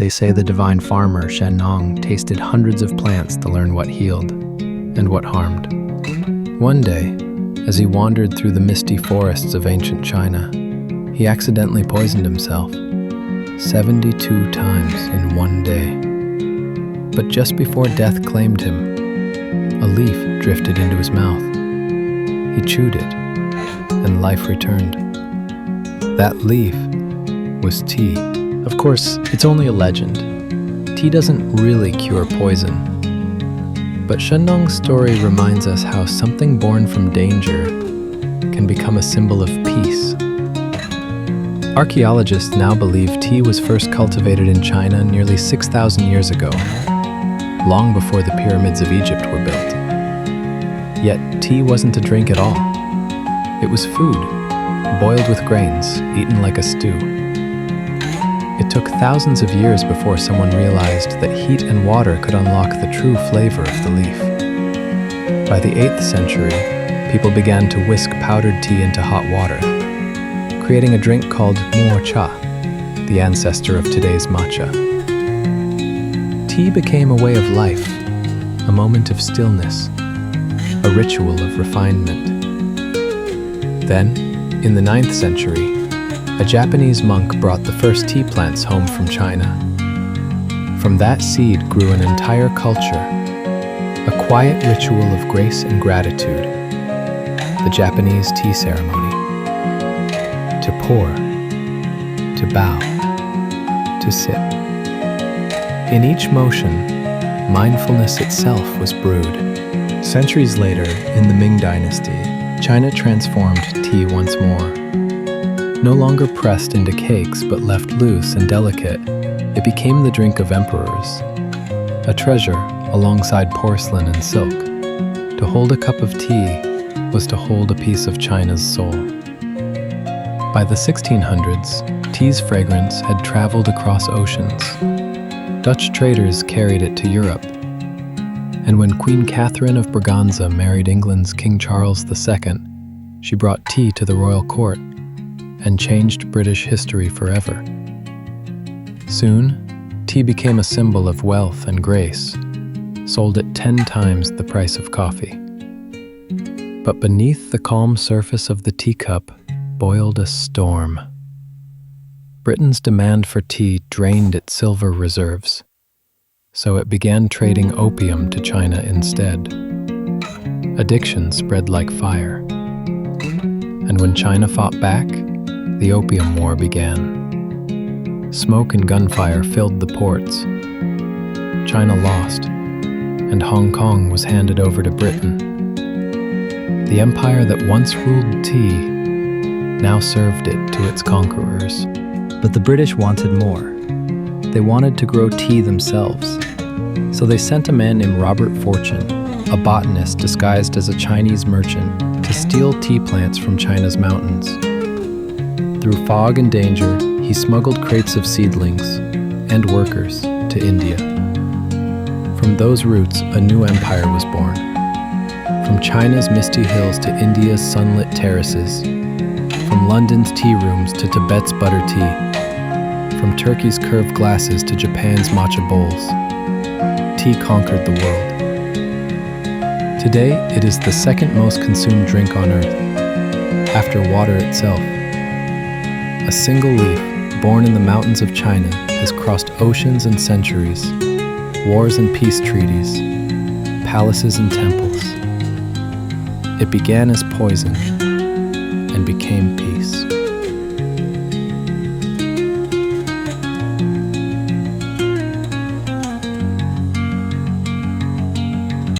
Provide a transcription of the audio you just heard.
They say the divine farmer, Shennong, tasted hundreds of plants to learn what healed and what harmed. One day, as he wandered through the misty forests of ancient China, he accidentally poisoned himself 72 times in one day. But just before death claimed him, a leaf drifted into his mouth. He chewed it, and life returned. That leaf was tea. Of course, it's only a legend. Tea doesn't really cure poison. But Shennong's story reminds us how something born from danger can become a symbol of peace. Archaeologists now believe tea was first cultivated in China nearly 6,000 years ago, long before the pyramids of Egypt were built. Yet tea wasn't a drink at all. It was food, boiled with grains, eaten like a stew. It took thousands of years before someone realized that heat and water could unlock the true flavor of the leaf. By the 8th century, people began to whisk powdered tea into hot water, creating a drink called cha, the ancestor of today's matcha. Tea became a way of life, a moment of stillness, a ritual of refinement. Then, in the 9th century, a Japanese monk brought the first tea plants home from China. From that seed grew an entire culture, a quiet ritual of grace and gratitude, the Japanese tea ceremony. To pour, to bow, to sip. In each motion, mindfulness itself was brewed. Centuries later, in the Ming Dynasty, China transformed tea once more. No longer pressed into cakes but left loose and delicate, it became the drink of emperors, a treasure alongside porcelain and silk. To hold a cup of tea was to hold a piece of China's soul. By the 1600s, tea's fragrance had traveled across oceans. Dutch traders carried it to Europe. And when Queen Catherine of Braganza married England's King Charles II, she brought tea to the royal court and changed British history forever. Soon, tea became a symbol of wealth and grace, sold at 10 times the price of coffee. But beneath the calm surface of the teacup boiled a storm. Britain's demand for tea drained its silver reserves, so it began trading opium to China instead. Addiction spread like fire. And when China fought back, the Opium War began. Smoke and gunfire filled the ports. China lost, and Hong Kong was handed over to Britain. The empire that once ruled tea now served it to its conquerors. But the British wanted more. They wanted to grow tea themselves. So they sent a man named Robert Fortune, a botanist disguised as a Chinese merchant, to steal tea plants from China's mountains. Through fog and danger, he smuggled crates of seedlings and workers to India. From those roots, a new empire was born. From China's misty hills to India's sunlit terraces, from London's tea rooms to Tibet's butter tea, from Turkey's curved glasses to Japan's matcha bowls, tea conquered the world. Today, it is the second most consumed drink on earth, after water itself. A single leaf, born in the mountains of China, has crossed oceans and centuries, wars and peace treaties, palaces and temples. It began as poison and became peace.